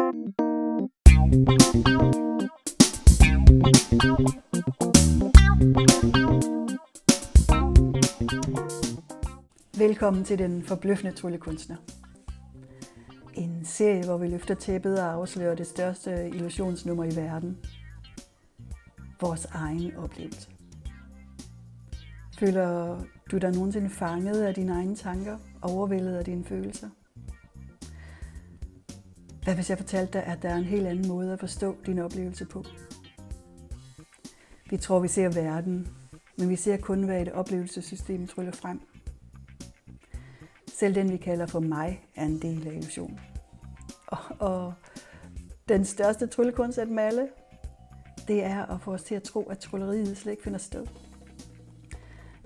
Velkommen til Den Forbløffende Tryllekunstner. En serie, hvor vi løfter tæppet og afslører det største illusionsnummer i verden. Vores egen oplevelse. Føler du dig nogensinde fanget af dine egne tanker, overvældet af dine følelser? Hvad hvis jeg fortalte dig, at der er en helt anden måde at forstå din oplevelse på? Vi tror, vi ser verden, men vi ser kun, hvad et oplevelsessystem tryller frem. Selv den, vi kalder for mig, er en del af illusionen. Og den største tryllekunst af dem alle, det er at få os til at tro, at trylleriet slet ikke finder sted.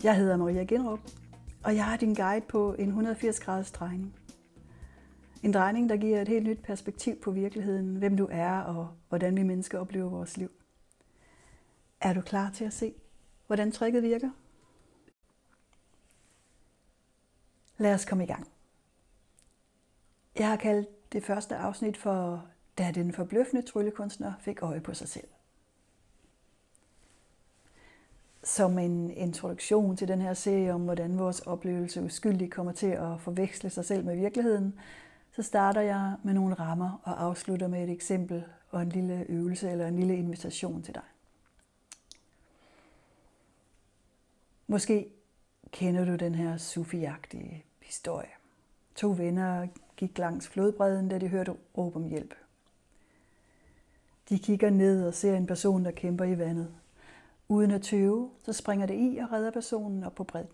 Jeg hedder Maria Ginderup, og jeg er din guide på en 180-graders drejning. En drejning, der giver et helt nyt perspektiv på virkeligheden, hvem du er og hvordan vi mennesker oplever vores liv. Er du klar til at se, hvordan tricket virker? Lad os komme i gang. Jeg har kaldt det første afsnit for, da den forbløffende tryllekunstner fik øje på sig selv. Som en introduktion til den her serie om, hvordan vores oplevelse uskyldigt kommer til at forveksle sig selv med virkeligheden, så starter jeg med nogle rammer og afslutter med et eksempel og en lille øvelse eller en lille invitation til dig. Måske kender du den her sufi-agtige historie. 2 venner gik langs flodbredden, da de hørte råb om hjælp. De kigger ned og ser en person, der kæmper i vandet. Uden at tøve, så springer det i og redder personen op på bredden.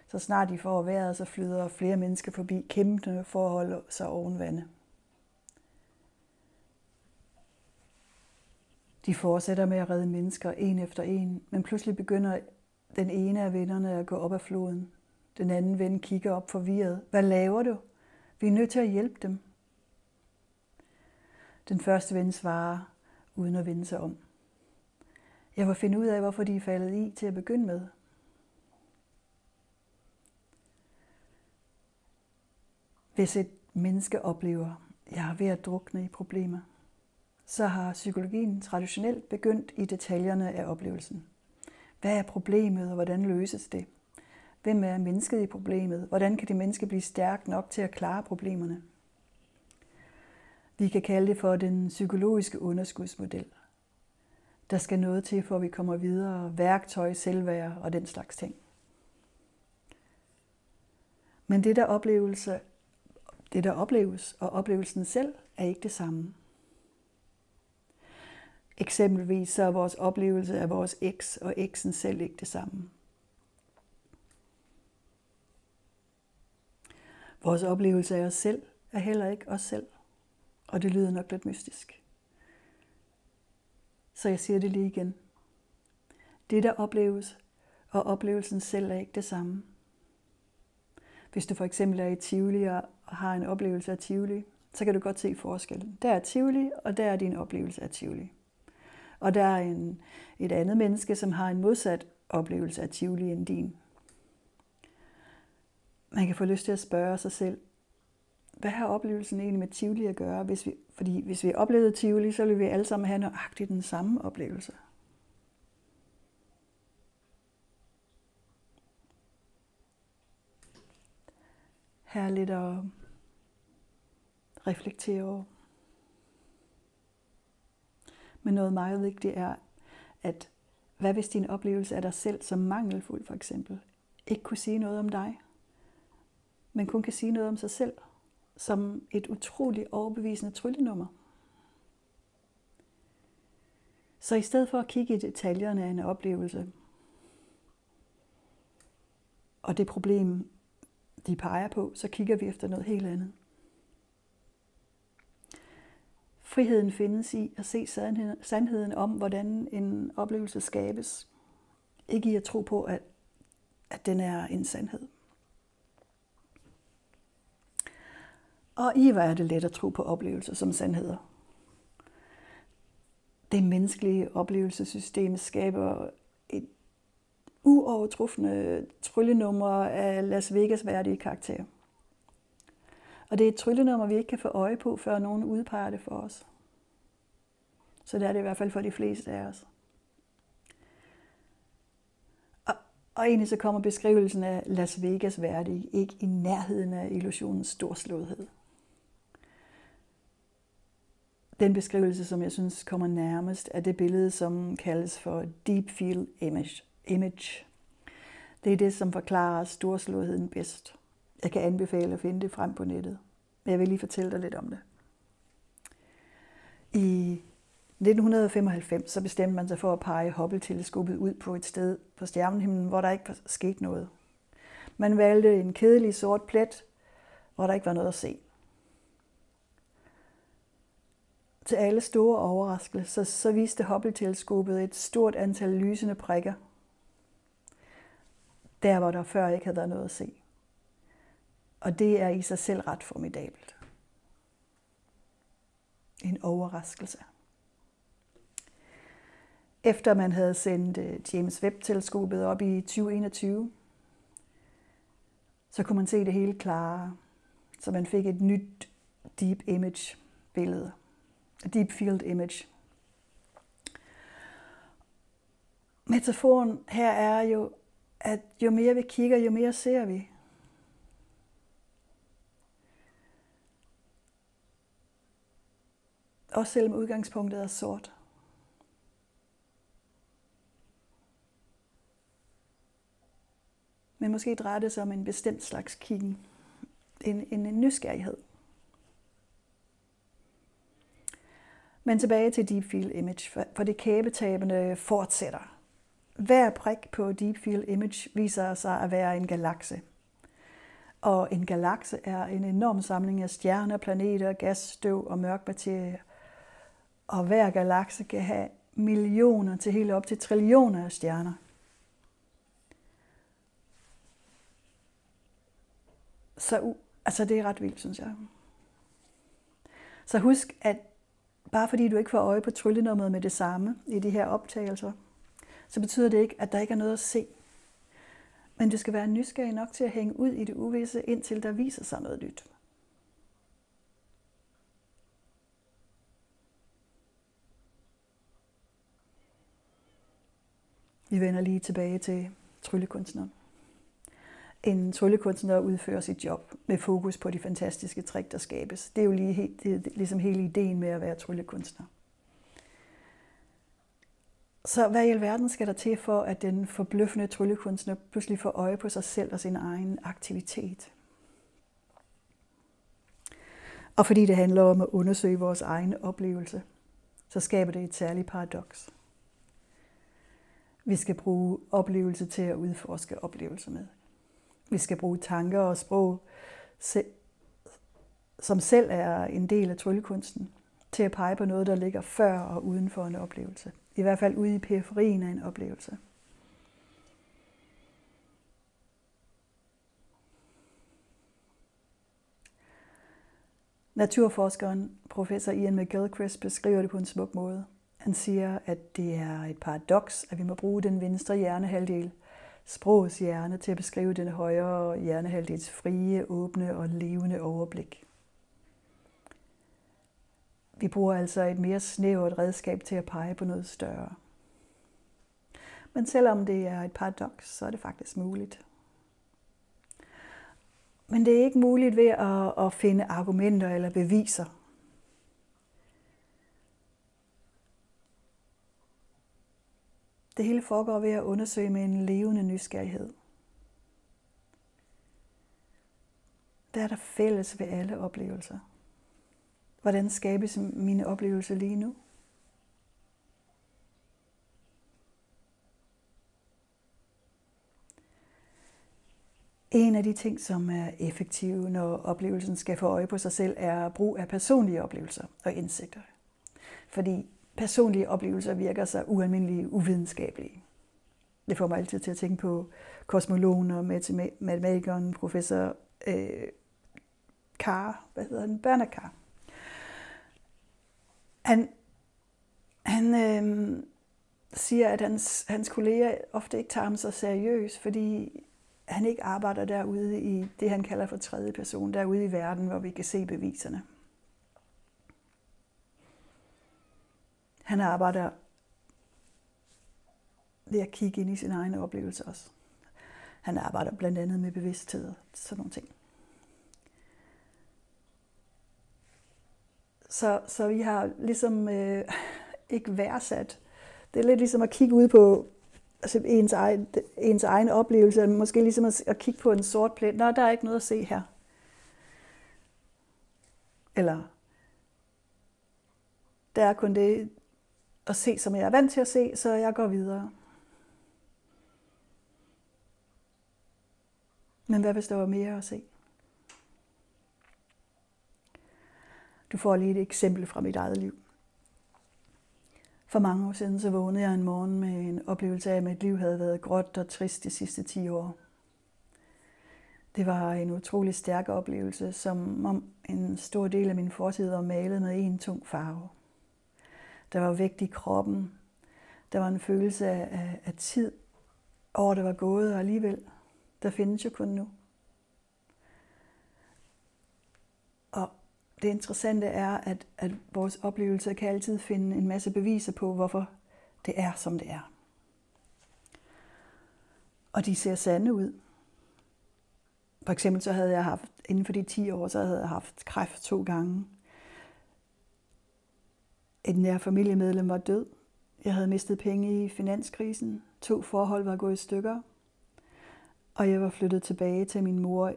Så snart de får vejret, så flyder flere mennesker forbi, kæmpende for at holde sig oven vandet. De fortsætter med at redde mennesker en efter en, men pludselig begynder den ene af vennerne at gå op ad floden. Den anden ven kigger op forvirret. Hvad laver du? Vi er nødt til at hjælpe dem. Den første ven svarer, uden at vende sig om. Jeg vil finde ud af, hvorfor de er faldet i til at begynde med. Hvis et menneske oplever, at jeg er ved at drukne i problemer, så har psykologien traditionelt begyndt i detaljerne af oplevelsen. Hvad er problemet, og hvordan løses det? Hvem er mennesket i problemet? Hvordan kan det menneske blive stærkt nok til at klare problemerne? Vi kan kalde det for den psykologiske underskudsmodel. Der skal noget til, for at vi kommer videre, værktøj, selvværd og den slags ting. Men det, der opleves og oplevelsen selv, er ikke det samme. Eksempelvis så er vores oplevelse af vores eks og eksen selv ikke det samme. Vores oplevelse af os selv er heller ikke os selv, og det lyder nok lidt mystisk. Så jeg siger det lige igen. Det, der opleves og oplevelsen selv er ikke det samme. Hvis du for eksempel er i Tivoli og har en oplevelse af Tivoli, så kan du godt se forskellen. Der er Tivoli, og der er din oplevelse af Tivoli. Og der er et andet menneske, som har en modsat oplevelse af Tivoli end din. Man kan få lyst til at spørge sig selv, hvad har oplevelsen egentlig med Tivoli at gøre? Hvis vi oplevede Tivoli, så ville vi alle sammen have nøjagtigt den samme oplevelse. Her er lidt at reflektere over. Men noget meget vigtigt er, at hvad hvis din oplevelse af dig selv som mangelfuld for eksempel, ikke kunne sige noget om dig, men kun kan sige noget om sig selv, som et utroligt overbevisende tryllenummer. Så i stedet for at kigge i detaljerne af en oplevelse, og det problem, de peger på, så kigger vi efter noget helt andet. Friheden findes i at se sandheden om, hvordan en oplevelse skabes. Ikke i at tro på, at den er en sandhed. Og i hvor er det let at tro på oplevelser som sandheder. Det menneskelige oplevelsessystem skaber et uovertrufne tryllenummer af Las Vegas-værdige karakterer. Og det er et tryllenummer, vi ikke kan få øje på, før nogen udpeger det for os. Så det er det i hvert fald for de fleste af os. Og egentlig så kommer beskrivelsen af Las Vegas værdig ikke i nærheden af illusionens storslåethed. Den beskrivelse, som jeg synes kommer nærmest, er det billede, som kaldes for Deep Field Image. Det er det, som forklarer storslåetheden bedst. Jeg kan anbefale at finde det frem på nettet, men jeg vil lige fortælle dig lidt om det. I 1995 så bestemte man sig for at pege Hubble-teleskopet ud på et sted på stjernehimlen, hvor der ikke var sket noget. Man valgte en kedelig sort plet, hvor der ikke var noget at se. Til alle store overraskelser, så viste Hubble-teleskopet et stort antal lysende prikker, der hvor der før ikke havde været noget at se. Og det er i sig selv ret formidabelt. En overraskelse. Efter man havde sendt James Webb-teleskopet op i 2021, så kunne man se det hele klare, så man fik et nyt Deep Image billede. Deep Field Image. Metaforen her er jo, at jo mere vi kigger, jo mere ser vi. Også selvom udgangspunktet er sort. Men måske drejer det sig om en bestemt slags kiggen. En nysgerrighed. Men tilbage til Deep Field Image, for det kæbetabende fortsætter. Hver prik på Deep Field Image viser sig at være en galakse. Og en galakse er en enorm samling af stjerner, planeter, gas, støv og mørk materie. Og hver galakse kan have millioner til helt op til trillioner af stjerner. Så det er ret vildt, synes jeg. Så husk, at bare fordi du ikke får øje på tryllenummeret med det samme i de her optagelser, så betyder det ikke, at der ikke er noget at se. Men du skal være nysgerrig nok til at hænge ud i det uvisse, indtil der viser sig noget nyt. Vi vender lige tilbage til tryllekunstneren. En tryllekunstner udfører sit job med fokus på de fantastiske trick, der skabes. Det er jo ligesom hele ideen med at være tryllekunstner. Så hvad i alverden skal der til for, at den forbløffende tryllekunstner pludselig får øje på sig selv og sin egen aktivitet? Og fordi det handler om at undersøge vores egen oplevelse, så skaber det et særligt paradoks. Vi skal bruge oplevelse til at udforske oplevelser med. Vi skal bruge tanker og sprog, som selv er en del af tryllekunsten, til at pege på noget, der ligger før og uden for en oplevelse. I hvert fald ude i periferien af en oplevelse. Naturforskeren professor Ian McGilchrist beskriver det på en smuk måde. Han siger, at det er et paradoks, at vi må bruge den venstre hjernehalvdel, sprogets hjerne, til at beskrive den højre hjernehalvdels frie, åbne og levende overblik. Vi bruger altså et mere snævert redskab til at pege på noget større. Men selvom det er et paradoks, så er det faktisk muligt. Men det er ikke muligt ved at finde argumenter eller beviser. Det hele foregår ved at undersøge med en levende nysgerrighed. Der er der fælles ved alle oplevelser. Hvordan skabes mine oplevelser lige nu? En af de ting, som er effektive, når oplevelsen skal få øje på sig selv, er brug af personlige oplevelser og indsigter. Fordi personlige oplevelser virker så ualmindeligt uvidenskabelige. Det får mig altid til at tænke på kosmologen og matematikeren professor Bernard Carr. Han siger, at hans kolleger ofte ikke tager ham så seriøst, fordi han ikke arbejder derude i det, han kalder for tredje person, derude i verden, hvor vi kan se beviserne. Han arbejder ved at kigge ind i sin egen oplevelse også. Han arbejder blandt andet med bevidsthed og sådan nogle ting. Så vi har ligesom ikke værdsat. Det er lidt ligesom at kigge ud på ens egen oplevelse, måske ligesom at kigge på en sort plet. Nå, der er ikke noget at se her. Eller, der er kun det at se, som jeg er vant til at se, så jeg går videre. Men hvad hvis der var mere at se? Du får lige et eksempel fra mit eget liv. For mange år siden så vågnede jeg en morgen med en oplevelse af, at mit liv havde været gråt og trist de sidste 10 år. Det var en utrolig stærk oplevelse, som om en stor del af min fortid var malet med en tung farve. Der var vægt i kroppen. Der var en følelse af tid. Året der var gået, og alligevel, der findes jo kun nu. Og det interessante er, at vores oplevelser kan altid finde en masse beviser på, hvorfor det er, som det er. Og de ser sande ud. For eksempel så havde jeg haft, inden for de 10 år, så havde jeg haft kræft 2 gange. Et nær familiemedlem var død. Jeg havde mistet penge i finanskrisen. 2 forhold var gået i stykker. Og jeg var flyttet tilbage til min mor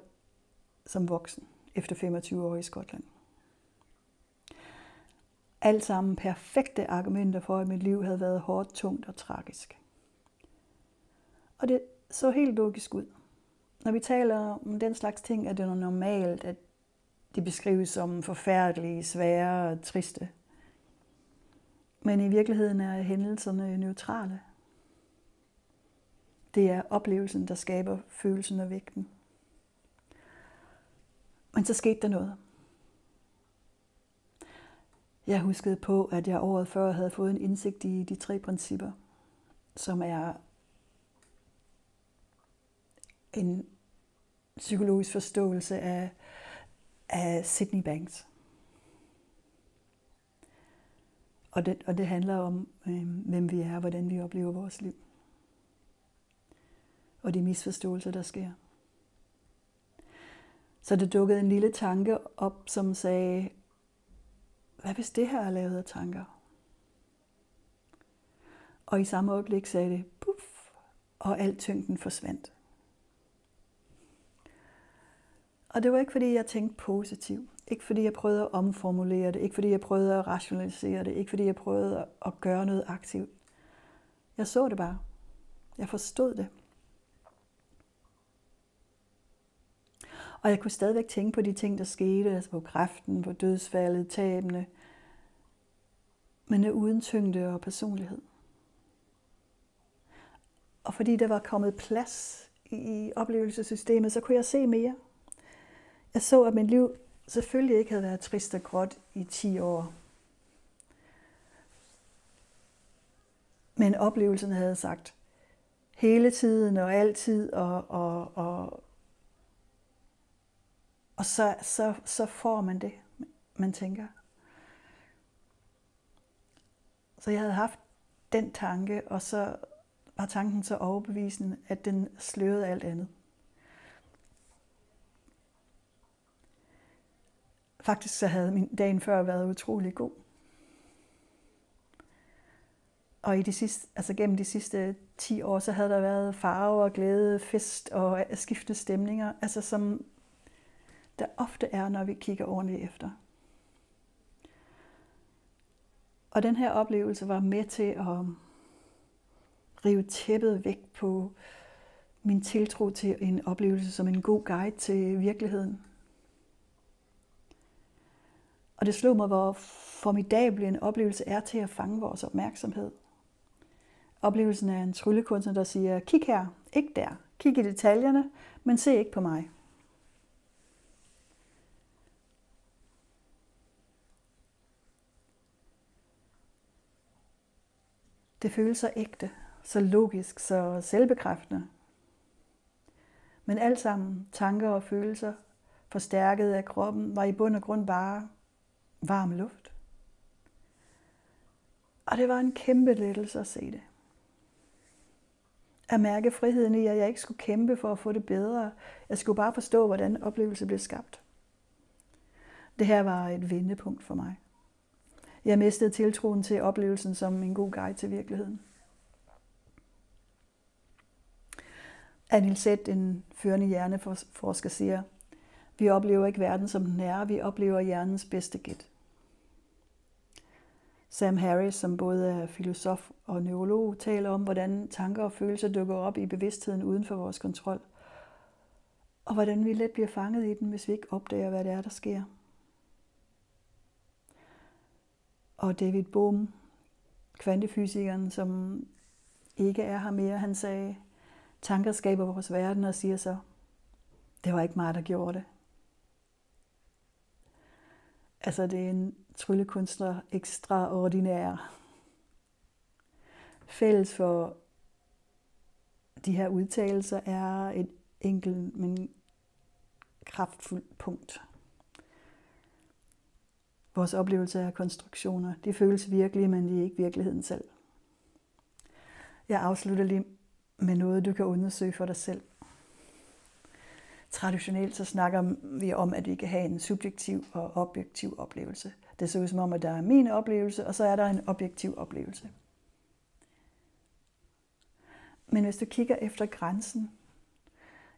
som voksen, efter 25 år i Skotland. Alt sammen perfekte argumenter for, at mit liv havde været hårdt, tungt og tragisk. Og det så helt logisk ud. Når vi taler om den slags ting, er det normalt, at de beskrives som forfærdelige, svære og triste. Men i virkeligheden er hændelserne neutrale. Det er oplevelsen, der skaber følelsen og vægten. Men så skete der noget. Jeg huskede på, at jeg året før havde fået en indsigt i de 3 principper, som er en psykologisk forståelse af Sydney Banks. Og det handler om, hvem vi er og hvordan vi oplever vores liv. Og de misforståelser, der sker. Så det dukkede en lille tanke op, som sagde, hvad hvis det her er lavet af tanker? Og i samme øjeblik sagde det, puff, og al tyngden forsvandt. Og det var ikke fordi, jeg tænkte positivt. Ikke fordi jeg prøvede at omformulere det. Ikke fordi jeg prøvede at rationalisere det. Ikke fordi jeg prøvede at gøre noget aktivt. Jeg så det bare. Jeg forstod det. Og jeg kunne stadigvæk tænke på de ting, der skete. Altså på kræften, på dødsfaldet, tabene. Men det uden tyngde og personlighed. Og fordi der var kommet plads i oplevelsessystemet, så kunne jeg se mere. Jeg så, at mit liv selvfølgelig ikke havde været trist og gråt i 10 år. Men oplevelsen havde sagt hele tiden og altid, og så får man det, man tænker. Så jeg havde haft den tanke, og så var tanken så overbevisende, at den slørede alt andet. Faktisk så havde min dagen før været utrolig god. Og gennem de sidste 10 år, så havde der været farve og glæde, fest og skiftende stemninger, altså som der ofte er, når vi kigger ordentligt efter. Og den her oplevelse var med til at rive tæppet væk på min tiltro til en oplevelse som en god guide til virkeligheden. Og det slog mig, hvor formidabel en oplevelse er til at fange vores opmærksomhed. Oplevelsen er en tryllekunstner, der siger, kig her, ikke der. Kig i detaljerne, men se ikke på mig. Det føles så ægte, så logisk, så selvbekræftende. Men alt sammen, tanker og følelser, forstærket af kroppen, var i bund og grund bare varm luft. Og det var en kæmpe lettelse at se det. At mærke friheden i, at jeg ikke skulle kæmpe for at få det bedre. Jeg skulle bare forstå, hvordan oplevelse blev skabt. Det her var et vendepunkt for mig. Jeg mistede tiltroen til oplevelsen som en god guide til virkeligheden. Anil Seth, en førende hjerneforsker, siger, vi oplever ikke verden som den er, vi oplever hjernens bedste gæt. Sam Harris, som både er filosof og neurolog, taler om, hvordan tanker og følelser dukker op i bevidstheden uden for vores kontrol, og hvordan vi let bliver fanget i den, hvis vi ikke opdager, hvad det er, der sker. Og David Bohm, kvantefysikeren, som ikke er her mere, han sagde, tanker skaber vores verden, og siger så, det var ikke mig, der gjorde det. Altså, det er en tryllekunstner ekstraordinær. Fælles for de her udtalelser er et enkelt, men kraftfuldt punkt. Vores oplevelse af konstruktioner, de føles virkelige, men de er ikke virkeligheden selv. Jeg afslutter lige med noget, du kan undersøge for dig selv. Traditionelt så snakker vi om, at vi kan have en subjektiv og objektiv oplevelse. Det ser ud som om, at der er min oplevelse, og så er der en objektiv oplevelse. Men hvis du kigger efter grænsen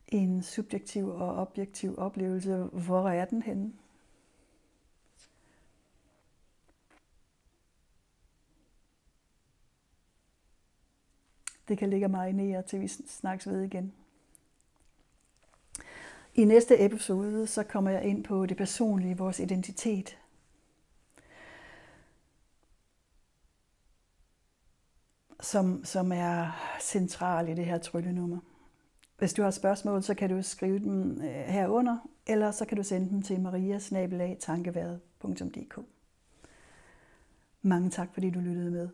i en subjektiv og objektiv oplevelse, hvor er den henne? Det kan ligge marinere, til vi snakkes ved igen. I næste episode, så kommer jeg ind på det personlige, vores identitet. Som er central i det her tryllenummer. Hvis du har spørgsmål, så kan du skrive dem herunder, eller så kan du sende dem til maria@tankeværet.dk. Mange tak, fordi du lyttede med.